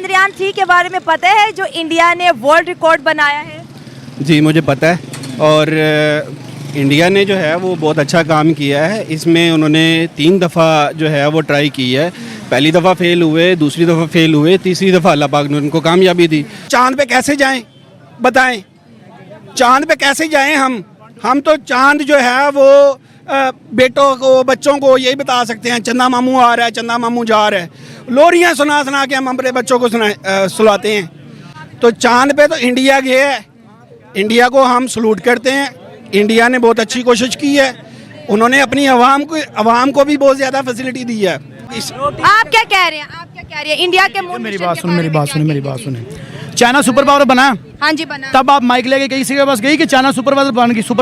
चंद्रयान 3 के बारे में पता है जो इंडिया ने वर्ल्ड रिकॉर्ड बनाया है? जी मुझे पता है, और इंडिया ने जो है वो बहुत अच्छा काम किया है। इसमें उन्होंने 3 दफ़ा जो है वो ट्राई की है। पहली दफ़ा फेल हुए, दूसरी दफ़ा फेल हुए, तीसरी दफ़ा अल्लाह पाक ने उनको कामयाबी दी। चांद पे कैसे जाएं बताएं, चांद पे कैसे जाएं हम तो चांद जो है वो बेटों को, बच्चों को यही बता सकते हैं चंदा मामू आ रहा है, चंदा मामू जा रहा है। लोरियाँ सुना सुना के हम अपने बच्चों को सुलाते हैं। तो चांद पे तो इंडिया गया है, इंडिया को हम सलूट करते हैं। इंडिया ने बहुत अच्छी कोशिश की है, उन्होंने अपनी आवाम को भी बहुत ज़्यादा फैसिलिटी दी है। आप क्या कह रहे हैं? आप क्या कह रहे हैं? इंडिया के मून मेरी मिशन बात के सुन, बारे मेरी में बात क्या सुन, मेरी कहना बात चाहिए? सुने। चाइना सुपर पावर बना, हाँ जी बना। तब आप माइक लेके किसी के पास गई कि चाइना सुपर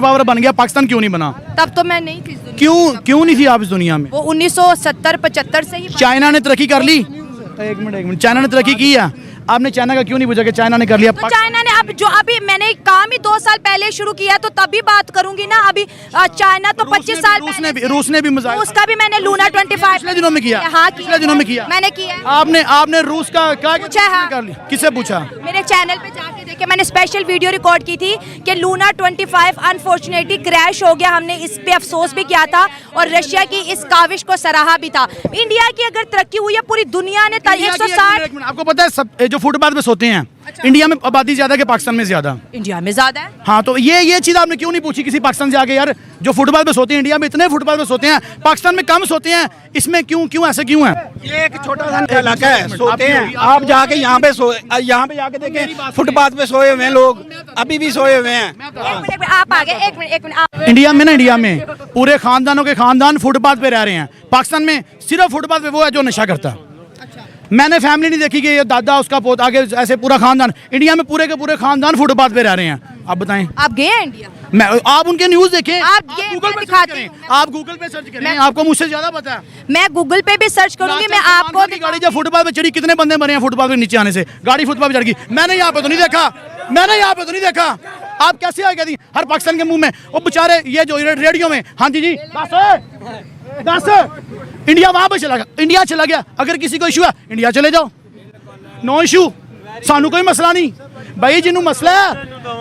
पावर बन गया, पाकिस्तान क्यों नहीं बना? तब तो मैं नहीं थी इस दुनिया क्यों नहीं थी आप इस दुनिया में? वो 1970-75 से ही चाइना ने तरक्की कर ली। एक मिनट, चाइना ने तरक्की की है, आपने चाइना का क्यों नहीं पूछा कि चाइना ने कर लिया? तो चाइना ने अभी मैंने काम ही 2 साल पहले शुरू किया, तो तभी बात करूंगी ना। अभी चाइना तो 25 साल रूस ने भी मजाक, उसका भी मैंने लूना 25 पिछले दिनों में किया। हाँ पिछले दिनों में किया मैंने किया। आपने रूस का क्या पूछा? हाँ। कर लिया? किससे पूछा? मेरे चैनल पे जाके देखे, मैंने स्पेशल वीडियो रिकॉर्ड की थी कि लूना 25 अनफॉर्चुनेटली क्रैश हो गया। हमने इस पे अफसोस भी किया था और रशिया की इस काविश को सराहा भी था। इंडिया की अगर तरक्की हुई है, पूरी दुनिया ने 160। आपको पता है सब जो फुटपाथ पे सोते हैं, इंडिया में आबादी ज्यादा कि पाकिस्तान में ज्यादा? इंडिया में ज्यादा है। हाँ, तो ये चीज आपने क्यों नहीं पूछी किसी पाकिस्तान से आके? यार जो फुटपाथ पे सोते हैं, इंडिया में इतने फुटपाथ पे सोते हैं, पाकिस्तान में कम सोते हैं, इसमें क्यों ऐसे क्यों है? ये एक छोटा सा इलाका है, सोते हैं। आप जाके यहाँ पे जाके देखें, फुटपाथ पे सोए हुए हैं लोग, अभी भी सोए हुए हैं। एक मिनट आप आगे, एक मिनट आप। इंडिया में पूरे खानदानों के खानदान फुटपाथ पे रह रहे हैं। पाकिस्तान में सिर्फ फुटपाथ पे वो है जो नशा करता है। मैंने फैमिली नहीं देखी कि ये दादा उसका पोत आगे ऐसे पूरा खानदान। इंडिया में पूरे के पूरे खानदान फुटपाथ पे रह रहे हैं। आप बताएं, आप गए हैं इंडिया? आप उनके न्यूज देखें, आप गूगल पे दिखाते हैं। आप गूगल पे सर्च करें, आपको मुझसे ज्यादा पता है। मैं गूगल पे भी सर्च करूंगी। मैं आपको गाड़ी जब फुटपाथ पे चढ़ी, कितने बंदे मरे हैं फुटपाथ पे नीचे आने से? गाड़ी फुटपाथ पे चढ़ गई। मैंने यहाँ पे तो नहीं देखा। आप कैसे आ गई हर पाकिस्तान के मुंह में? वो बेचारे ये जो रेडियो में, हाँ जी दस इंडिया वहां पे इंडिया चला गया। अगर किसी को इशू है, इंडिया चले जाओ, नो इशू, सानू कोई मसला नहीं भाई। जिन्हों मसला है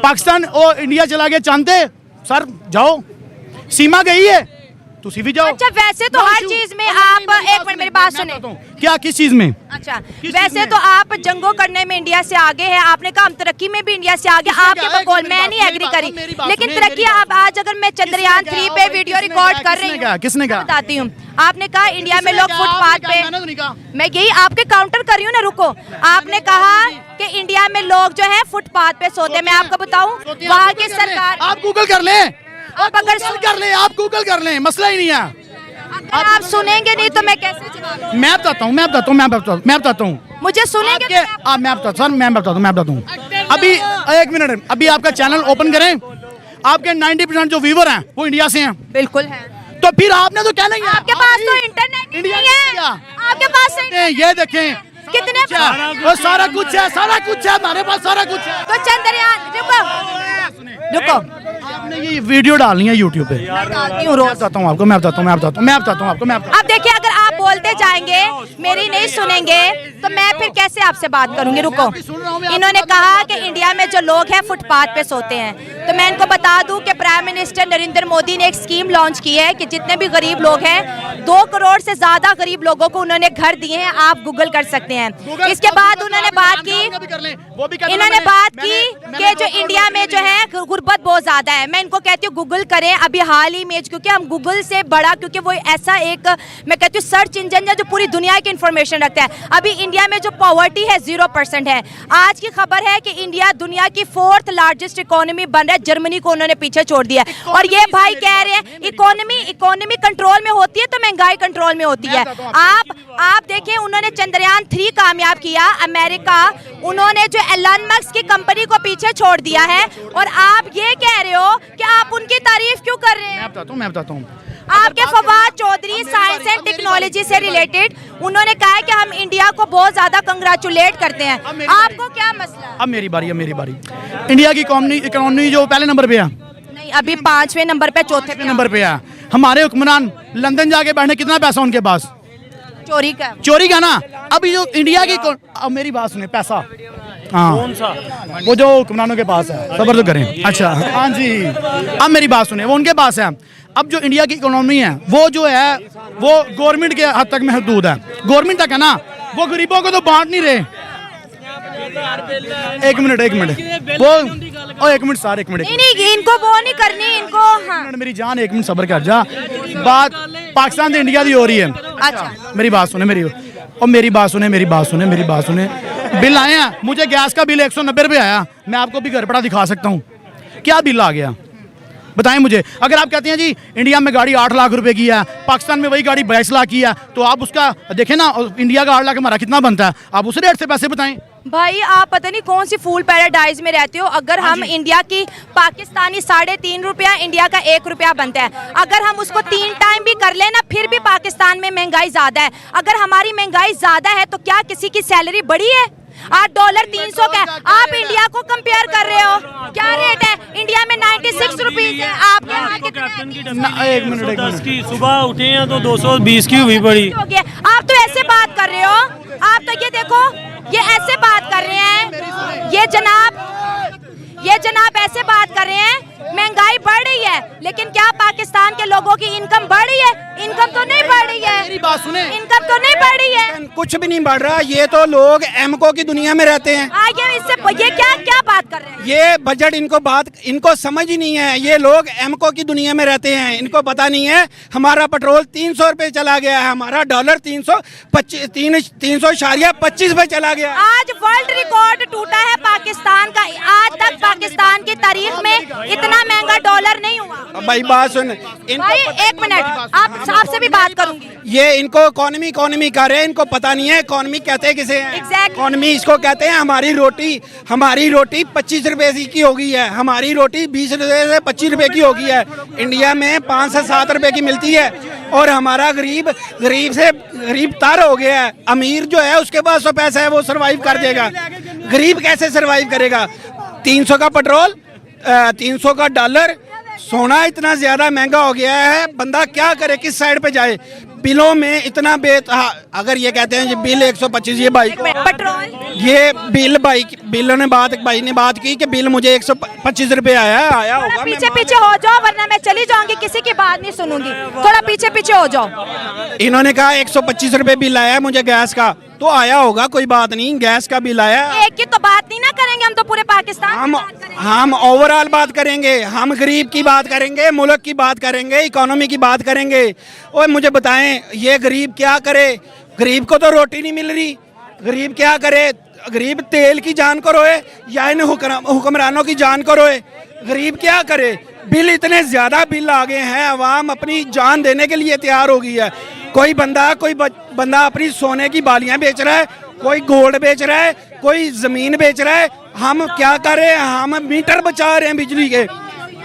पाकिस्तान और इंडिया चला गया, चाहते सर जाओ, सीमा गई है, तुसी भी जाओ। अच्छा, वैसे तो हर चीज में आप, एक मिनट मेरी बात सुने। क्या, किस चीज में? अच्छा, वैसे तो आप जंगों करने में इंडिया से आगे हैं। आपने कहा हम तरक्की में भी इंडिया से आगे। आपके बकौल मैं नहीं एग्री करी, लेकिन तरक्की आप आज अगर मैं चंद्रयान 3 पे वीडियो रिकॉर्ड कर रही हूँ, किसने कहा? बताती हूँ। आपने कहा इंडिया में लोग फुटपाथ पे, मैं यही आपके काउंटर कर रही हूँ ना, रुको। आपने कहा कि इंडिया में लोग जो है फुटपाथ पे सोते हैं। मैं आपको बताऊँ, वहाँ की सरकार, आप गूगल कर लें, आप अगर आप गूगल कर लें, मसला ही नहीं है। आप सुनेंगे नहीं तो मैं कैसे जवाब? मैं बताता हूँ मुझे सुनेंगे तो मैं बताता हूँ। अभी एक मिनट, अभी आपका चैनल ओपन करें, आपके 90% जो व्यूवर हैं वो इंडिया से हैं। बिल्कुल है। तो फिर आपने तो कहना ही है, आपके पास तो इंटरनेट नहीं है। आपके पास ये देखें कितने सारा कुछ है, हमारे पास सारा कुछ है। तो चंद्रयान, रुको, आपने ये वीडियो डालनी है यूट्यूब पे। रोज बताता हूँ आपको, मैं बताता हूँ आपको। अब देखिए, अगर आप बोलते जाएंगे, मेरी नहीं सुनेंगे, तो मैं फिर कैसे आपसे बात करूंगी? रुको, इन्होंने कहा कि इंडिया में जो लोग हैं फुटपाथ पे सोते हैं, तो मैं इनको बता दूं कि प्राइम मिनिस्टर नरेंद्र मोदी ने एक स्कीम लॉन्च की है कि जितने भी गरीब लोग हैं, 2 करोड़ से ज्यादा गरीब लोगों को उन्होंने घर दिए हैं। आप गूगल कर सकते हैं। इसके बाद उन्होंने बात की कि जो इंडिया में जो है गुर्बत बहुत ज्यादा है। मैं इनको कहती हूँ गूगल करें अभी हाल ही में, क्योंकि हम गूगल से बड़ा, क्योंकि वो ऐसा एक, मैं कहती हूँ सर्च इंजन है जो पूरी दुनिया की इंफॉर्मेशन रखता है। अभी इंडिया में जो पॉवर्टी है 0% है। आज की खबर है कि इंडिया दुनिया की 4th लार्जेस्ट इकोनॉमी बन रहा है। जर्मनी को उन्होंने पीछे छोड़ दिया। और ये भाई कह रहे हैं इकोनॉमी कंट्रोल में होती है तो महंगाई कंट्रोल में होती है। आप देखें, उन्होंने चंद्रयान 3 कामयाब किया। अमेरिका, उन्होंने जो एलन मस्क की कंपनी को पीछे छोड़ दिया है, और आप ये कह रहे हो कि आप उनकी तारीफ क्यों कर रहे हैं? मैं बताता हूँ। आपके Fawad Chaudhry science and technology से रिलेटेड, उन्होंने कहा है कि हम इंडिया को बहुत ज्यादा कंग्रेचुलेट करते हैं। आपको क्या मसला है? अब मेरी बारी। इंडिया की इकोनॉमी जो पहले नंबर पे है, नहीं, अभी 5वें नंबर पे, 4थे नंबर पे है। हमारे हुक्मरान लंदन जाके बैठने, कितना पैसा उनके पास? चोरी का चोरी का ना। अभी जो इंडिया की अब मेरी बात सुने, पैसा हाँ कौन सा? वो जो हुक्मरानों के पास है, सबर तो करें। अच्छा हाँ जी, अब मेरी बात सुने, वो उनके पास है। अब जो इंडिया की इकोनॉमी है वो जो है वो गवर्नमेंट के हद तक महदूद है, गवर्नमेंट तक है ना, वो गरीबों को तो बांट नहीं रहे। एक मिनट वो एक मिनट सर, एक मिनट, नहीं इनको वो नहीं करनी, इनको हाँ। मेरी जान एक मिनट सबर कर जा। बात पाकिस्तान से इंडिया की हो रही है। अच्छा मेरी बात सुने, मेरी बात सुने। बिल आए हैं, मुझे गैस का बिल 190 रुपये आया, मैं आपको भी घर पड़ा दिखा सकता हूँ। क्या बिल आ गया बताएं मुझे। अगर आप कहते हैं जी इंडिया में गाड़ी 8 लाख रुपए की है, पाकिस्तान में वही गाड़ी 22 लाख की है, तो आप उसका देखें ना, इंडिया का 8 लाख हमारा कितना बनता है, आप उस रेट से पैसे बताएं। भाई आप पता नहीं कौन सी फूल पैराडाइज में रहते हो। अगर हम इंडिया की पाकिस्तानी 3.5 रुपया, इंडिया का 1 रुपया बनता है। अगर हम उसको 3 टाइम भी कर लेना फिर भी पाकिस्तान में महंगाई ज्यादा है। अगर हमारी महंगाई ज्यादा है तो क्या किसी की सैलरी बढ़ी है? $8 300 का आप इंडिया को कंपेयर कर रहे हो, क्या रेट है? इंडिया में 96 रुपीज है, आपके यहाँ कितना है? एक मिनट 10 की सुबह उठे हैं तो 220 की हुई पड़ी। हो गया। आप तो ऐसे बात कर रहे हो, आप तो ये देखो, ये ऐसे बात कर रहे हैं, ये जनाब ऐसे बात कर रहे हैं, महंगाई बढ़ रही है, लेकिन क्या पाकिस्तान के लोगों की इनकम बढ़ रही है? इनकम तो नहीं बढ़ रही है। मेरी बात सुने, इनकम तो नहीं बढ़ रही है। कुछ भी नहीं बढ़ रहा, ये तो लोग एमको की दुनिया में रहते हैं। आगे इससे ये क्या बात कर रहे हैं? ये बजट इनको समझ ही नहीं है। ये लोग एमको की दुनिया में रहते हैं, इनको पता नहीं है हमारा पेट्रोल 300 रुपए चला गया है, हमारा डॉलर 300.25 पे चला गया। आज वर्ल्ड रिकॉर्ड टूटा है पाकिस्तान का। आज तक पाकिस्तान की तारीख में इतना महंगा डॉलर नहीं हुआ। भाई बात सुन, भाई एक मिनट, आपसे भी बात करूंगी। ये इनको इकोनॉमी कर रहे हैं, इनको पता नहीं है इकोनॉमी कहते हैं किसे हैं। Exactly. इकोनॉमी इसको कहते हैं। हमारी रोटी 25 रुपए की हो गई है, हमारी रोटी 20 रुपए से 25 रुपए की हो गई है। इंडिया में 5 से 7 रुपए की मिलती है, और हमारा गरीब से गरीब तर हो गया है। अमीर जो है उसके पास तो पैसा है, वो सरवाइव कर देगा, गरीब कैसे सरवाइव करेगा? 300 का पेट्रोल, 300 का डॉलर, सोना इतना ज्यादा महंगा हो गया है, बंदा क्या करे, किस साइड पे जाए? बिलों में इतना अगर ये कहते हैं बिल 125, ये भाई पेट्रोल, ये बिल भाई ने बात की कि बिल मुझे 125 रुपए आया होगा। पीछे हो जाओ वरना मैं चली जाऊंगी, किसी की बात नहीं सुनूंगी। थोड़ा पीछे हो जाओ। इन्होंने कहा 125 रुपए बिल आया है मुझे गैस का, तो आया होगा, कोई बात नहीं, गैस का बिल आया। एक की तो बात नहीं ना करेंगे, हम तो पूरे पाकिस्तान की बात करेंगे। हम ओवरऑल बात करेंगे, हम गरीब की बात करेंगे, मुल्क की बात करेंगे, इकोनॉमी की बात करेंगे। और मुझे बताएं ये गरीब क्या करे? गरीब को तो रोटी नहीं मिल रही, गरीब क्या करे? गरीब तेल की जान को रोए या इन हुक्मरानों की जान को रोए? गरीब क्या करे? बिल इतने ज्यादा बिल आ गए हैं, अवाम अपनी जान देने के लिए तैयार हो गई है। कोई बंदा अपनी सोने की बालियां बेच रहा है, कोई गोल्ड बेच रहा है, कोई जमीन बेच रहा है। हम क्या कर रहे हैं? हम मीटर बचा रहे हैं बिजली के,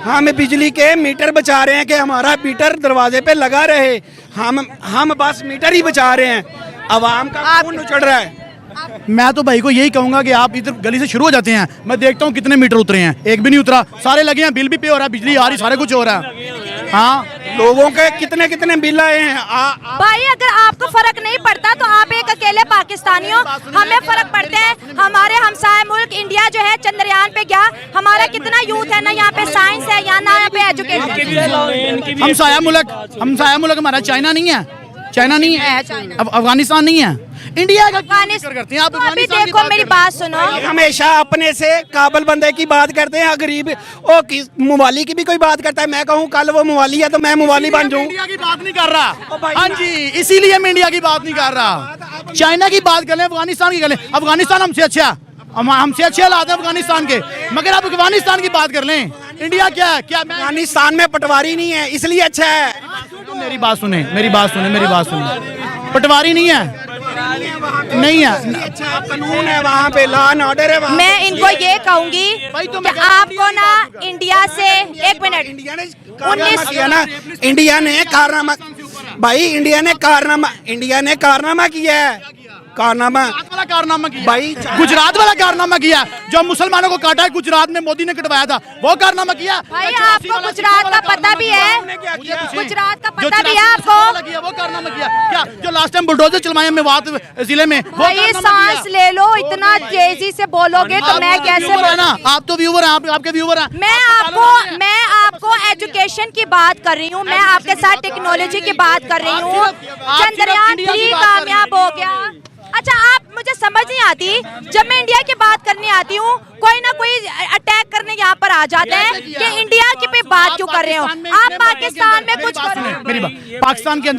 हम बिजली के मीटर बचा रहे हैं कि हमारा मीटर दरवाजे पे लगा रहे। हम बस मीटर ही बचा रहे हैं, अवाम का खून उछल रहा है। मैं तो भाई को यही कहूंगा कि आप इधर गली से शुरू हो जाते हैं, मैं देखता हूँ कितने मीटर उतरे हैं, एक भी नहीं उतरा, सारे लगे हैं, बिल भी पे हो रहा है, बिजली आ रही, सारे कुछ हो रहा है। हाँ, लोगों के कितने बिल आए हैं। भाई अगर आपको फर्क नहीं पड़ता तो आप एक अकेले पाकिस्तानी हो, हमें फर्क पड़ता है। हमारे हमसाया मुल्क इंडिया जो है चंद्रयान पे गया, हमारा कितना यूथ है ना, यहाँ पे साइंस है, यहाँ ना यहाँ पे एजुकेशन। हमसाया मुल्क हमारा चाइना नहीं है, अब अफगानिस्तान नहीं है, इंडिया का करते हैं आप। तो अभी देखो मेरी बात सुनो, हमेशा अपने से काबल बंदे की बात करते हैं, गरीब ओ मवाली की भी कोई बात करता है। मैं कहूँ कल वो मवाली है तो मैं मवाली बन जाऊँ। इंडिया की बात नहीं कर रहा, हाँ जी, इसीलिए मैं इंडिया की बात नहीं कर रहा। चाइना की बात कर लें, अफगानिस्तान की कर लें, अफगानिस्तान हमसे अच्छा, हमसे अच्छे हालात हैं अफगानिस्तान के, मगर आप अफगानिस्तान की बात कर लें, इंडिया क्या है? क्या अफगानिस्तान में पटवारी नहीं है इसलिए अच्छा है। मेरी बात सुने, पटवारी नहीं है, अच्छा कानून है वहाँ पे, लॉ एंड ऑर्डर है वहाँ। मैं इनको ये कहूंगी कि आपको ना इंडिया से, एक मिनट, इंडिया ने कारनामा किया है। कारनामा वाला कारनामा किया भाई, गुजरात वाला कारनामा किया, जो मुसलमानों को काटा है गुजरात में मोदी ने कटवाया था, वो कारनामा किया। भाई आपको गुजरात का पता भी है, गुजरात का पता भी है आपको, वो कारनामा किया क्या? जो लास्ट टाइम बुलडोजर चलवाए मेवात जिले में, वो भाई सांस ले लो, इतना तेजी से बोलोगे तो मैं कैसे ना? आप तो व्यूवर हैं, आपके व्यूवर हैं। मैं आपको एजुकेशन की बात कर रही हूँ, मैं आपके साथ टेक्नोलॉजी की बात कर रही हूँ। चंद्रयान 3 कामयाब हो गया। अच्छा, आप मुझे समझ नहीं आती, जब मैं इंडिया की बात करने आती हूँ कोई ना कोई अटैक करने यहाँ पर आ जाता है कि इंडिया की पे बात क्यों कर रहे हो आप? पाकिस्तान में कुछ कर रहे हो। मेरी बात, पाकिस्तान के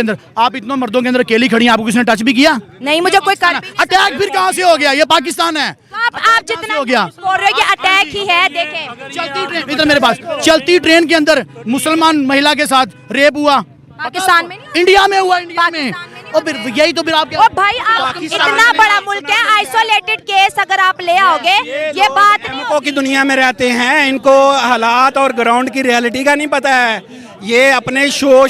अंदर आप इतने मर्दों के अंदर अकेली खड़ी हैं, आपको किसी ने टच भी किया? नहीं, मुझे कोई कर अटैक फिर कहाँ से हो गया? ये पाकिस्तान है। आप जितना हो गया बोल रहे हो कि अटैक ही है, देखें चलती ट्रेन, इधर मेरे पास चलती ट्रेन के अंदर मुसलमान महिला के साथ रेप हुआ, पाकिस्तान में नहीं, इंडिया में हुआ, इंडिया में। और फिर यही तो फिर आप ओ भाई, आप इतना बड़ा मुल्क है, आइसोलेटेड केस अगर आप ले आओगे ये बात नहीं एमको की दुनिया में रहते हैं, इनको हालात और ग्राउंड की रियलिटी का नहीं पता है। ये अपने शो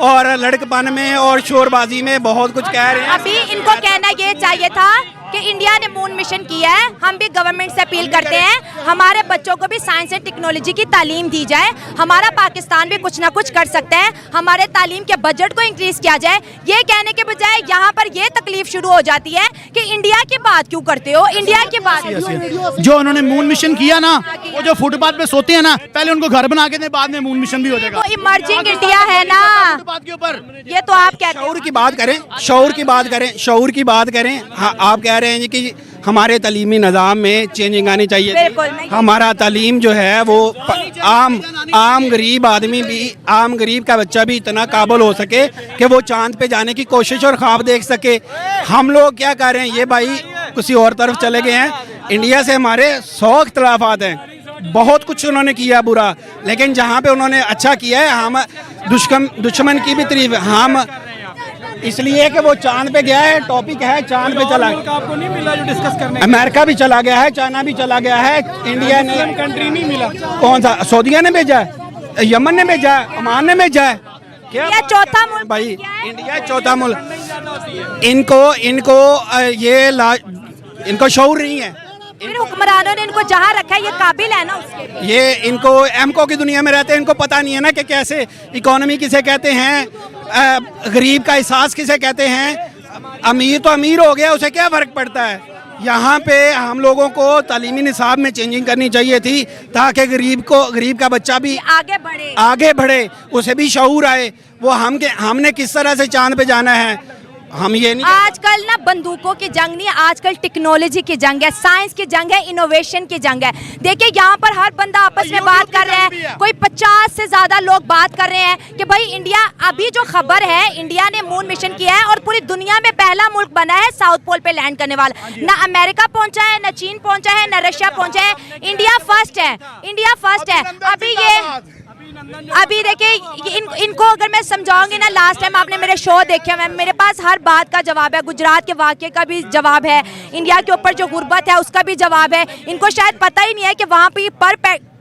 और लड़कपन में और शोरबाजी में बहुत कुछ कह रहे हैं। अभी इनको कहना ये चाहिए था कि इंडिया ने मून मिशन किया है, हम भी गवर्नमेंट से अपील करते हैं हमारे बच्चों को भी साइंस एंड टेक्नोलॉजी की तालीम दी जाए। हमारा पाकिस्तान भी कुछ ना कुछ कर सकता है, हमारे तालीम के बजट को इंक्रीज किया जाए। ये कहने के बजाय यहाँ पर ये तकलीफ शुरू हो जाती है कि इंडिया की बात क्यों करते हो, इंडिया की बात। जो उन्होंने मून मिशन किया ना, वो जो फुटपाथ पे सोते हैं ना, पहले उनको घर बना के दें, बाद में मून मिशन भी हो जाएगा। तो इमर्जिंग इंडिया है ना फुटपाथ के ऊपर। ये तो आप कहते शऊर की बात करें, शऊर की बात करें। हाँ, आप कह रहे हैं कि हमारे तालीमी निज़ाम में चेंजिंग आनी चाहिए थी। हमारा तालीम जो है वो आम गरीब आदमी भी, आम गरीब का बच्चा भी इतना काबिल हो सके कि वो चांद पे जाने की कोशिश और ख्वाब देख सके। हम लोग क्या कर रहे हैं, ये भाई किसी और तरफ चले गए हैं। इंडिया से हमारे 100 इख्तलाफात हैं, बहुत कुछ उन्होंने किया बुरा, लेकिन जहाँ पे उन्होंने अच्छा किया है, हम दुश्मन की भी तारीफ, हम इसलिए कि वो चांद पे गया है, टॉपिक है चांद पे चला गया। आपको नहीं मिला जो डिस्कस करने? अमेरिका भी चला गया है, चाइना भी चला गया है, इंडिया ने कंट्री नहीं मिला। कौन सा? सऊदीया ने भेजा है, यमन ने भेजा है, ओमान ने भेजा है। क्या चौथा मुल्क भाई? इंडिया चौथा मुल्क। इनको शऊर नहीं है। फिर हुक्मरानों ने इनको जहाँ रखा है, ये काबिल है ना उसके? ये इनको एमको की दुनिया में रहते हैं, इनको पता नहीं है ना कि कैसे इकोनॉमी किसे कहते हैं, गरीब का एहसास किसे कहते हैं। अमीर तो अमीर हो गया, उसे क्या फ़र्क पड़ता है। यहाँ पे हम लोगों को तालीमी निसाब में चेंजिंग करनी चाहिए थी, ताकि गरीब का बच्चा भी आगे बढ़े, उसे भी शऊर आए। वो हमने किस तरह से चांद पे जाना है, हम ये नहीं। आजकल ना बंदूकों की जंग नहीं, आजकल टेक्नोलॉजी की जंग है, साइंस की जंग है, इनोवेशन की जंग है। देखिए यहाँ पर हर बंदा आपस में बात कर रहे हैं, कोई 50 से ज्यादा लोग बात कर रहे हैं कि भाई इंडिया, अभी जो खबर है, इंडिया ने मून मिशन किया है और पूरी दुनिया में पहला मुल्क बना है साउथ पोल पे लैंड करने वाला। ना अमेरिका पहुंचा है, ना चीन पहुंचा है, ना रशिया पहुंचा है, इंडिया फर्स्ट है, इंडिया फर्स्ट है। अभी देखिए इनको अगर मैं समझाऊंगी ना, लास्ट टाइम आपने मेरे शो देखे हैं, मेरे पास हर बात का जवाब है, गुजरात के वाक़े का भी जवाब है, इंडिया के ऊपर जो गुर्बत है उसका भी जवाब है। इनको शायद पता ही नहीं है कि वहाँ पे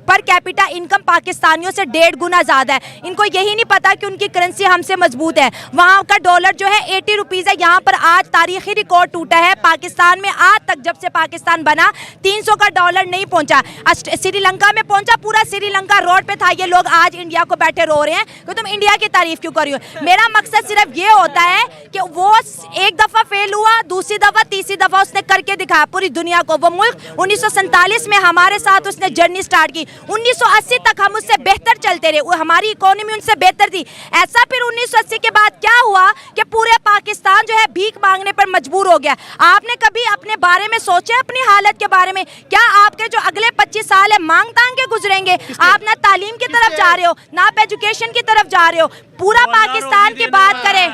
पर कैपिटा इनकम पाकिस्तानियों से 1.5 गुना ज़्यादा है। इनको यही नहीं पता कि उनकी करेंसी हमसे मजबूत है। वहाँ का डॉलर जो है 80 रुपीज़ है, यहाँ पर आज तारीखी रिकॉर्ड टूटा है। पाकिस्तान में आज तक जब से पाकिस्तान बना 300 का डॉलर नहीं पहुँचा। श्रीलंका में पहुँचा, पूरा श्रीलंका रोड पे था। ये लोग आज इंडिया को बैठे रो रहे हैं कि तुम इंडिया की तारीफ क्यों कर रही हो। मेरा मकसद सिर्फ ये होता है कि वो एक दफ़ा फेल हुआ, दूसरी दफ़ा, तीसरी दफ़ा उसने करके दिखाया पूरी दुनिया को। वो मुल्क 1947 में हमारे साथ उसने जर्नी स्टार्ट की, 1980 तक हम उससे बेहतर चलते रहे, हमारी इकोनॉमी उनसे बेहतर थी। ऐसा फिर 1980 के बाद क्या हुआ कि पूरे पाकिस्तान जो है भीख मांगने पर मजबूर हो गया। आपने कभी अपने बारे में सोचा, अपनी हालत के बारे में? क्या आपके जो अगले 25 साल है मांग तांग के गुजरेंगे? आप ना तालीम की तरफ जा रहे हो, ना आप एजुकेशन की तरफ जा रहे हो। पूरा पाकिस्तान की बात करें,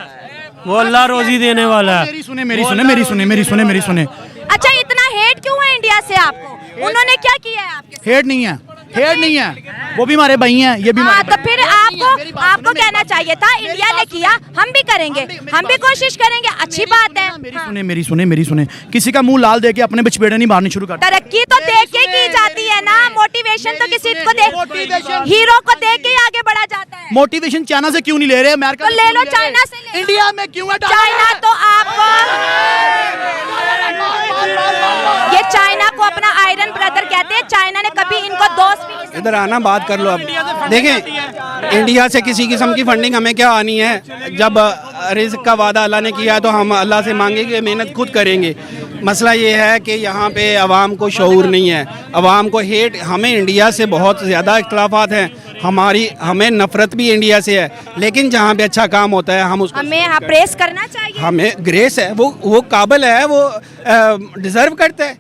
वो अल्लाह रोजी देने वाला है। मेरी सुने। अच्छा, इतना हेट क्यों है इंडिया से आपको? उन्होंने क्या किया है आपके? हेट नहीं है, हेट नहीं है, वो भी हमारे भाई हैं, ये भी हाँ हमारे तो भाई फिर हैं। आपको कहना चाहिए था, इंडिया ने किया, हम भी करेंगे, हम भी कोशिश करेंगे, अच्छी बात है। मेरी सुने, किसी का मुंह लाल देके अपने बिचपेड़े नहीं मारनी शुरू कर। तरक्की तो देख के की जाती है ना, मोटिवेशन तो किसी को हीरो को देख के ही आगे बढ़ा जाता है। मोटिवेशन चाइना से क्यों नहीं ले रहे? अमेरिका तो ले लो, चाइना से ले लो। इंडिया में क्यों है? चाइना तो आपको, ये चाइना को अपना आयरन ब्रदर कहते हैं, चाइना ने कभी इनको दोस्त भी नहीं इधर आना, बात कर लो। अब देखें, इंडिया से किसी किस्म की फंडिंग हमें क्या आनी है? जब रिज़्क का वादा अल्लाह ने किया है तो हम अल्लाह से मांगेंगे, मेहनत खुद करेंगे। मसला ये है कि यहाँ पे आवाम को शऊर नहीं है, आवाम को हेट। हमें इंडिया से बहुत ज़्यादा इख्तलाफात हैं, हमें नफ़रत भी इंडिया से है, लेकिन जहाँ पे अच्छा काम होता है हम उसको, हमें प्रेस करना चाहिए। हमें ग्रेस है, वो काबिल है, वो डिज़र्व करता है।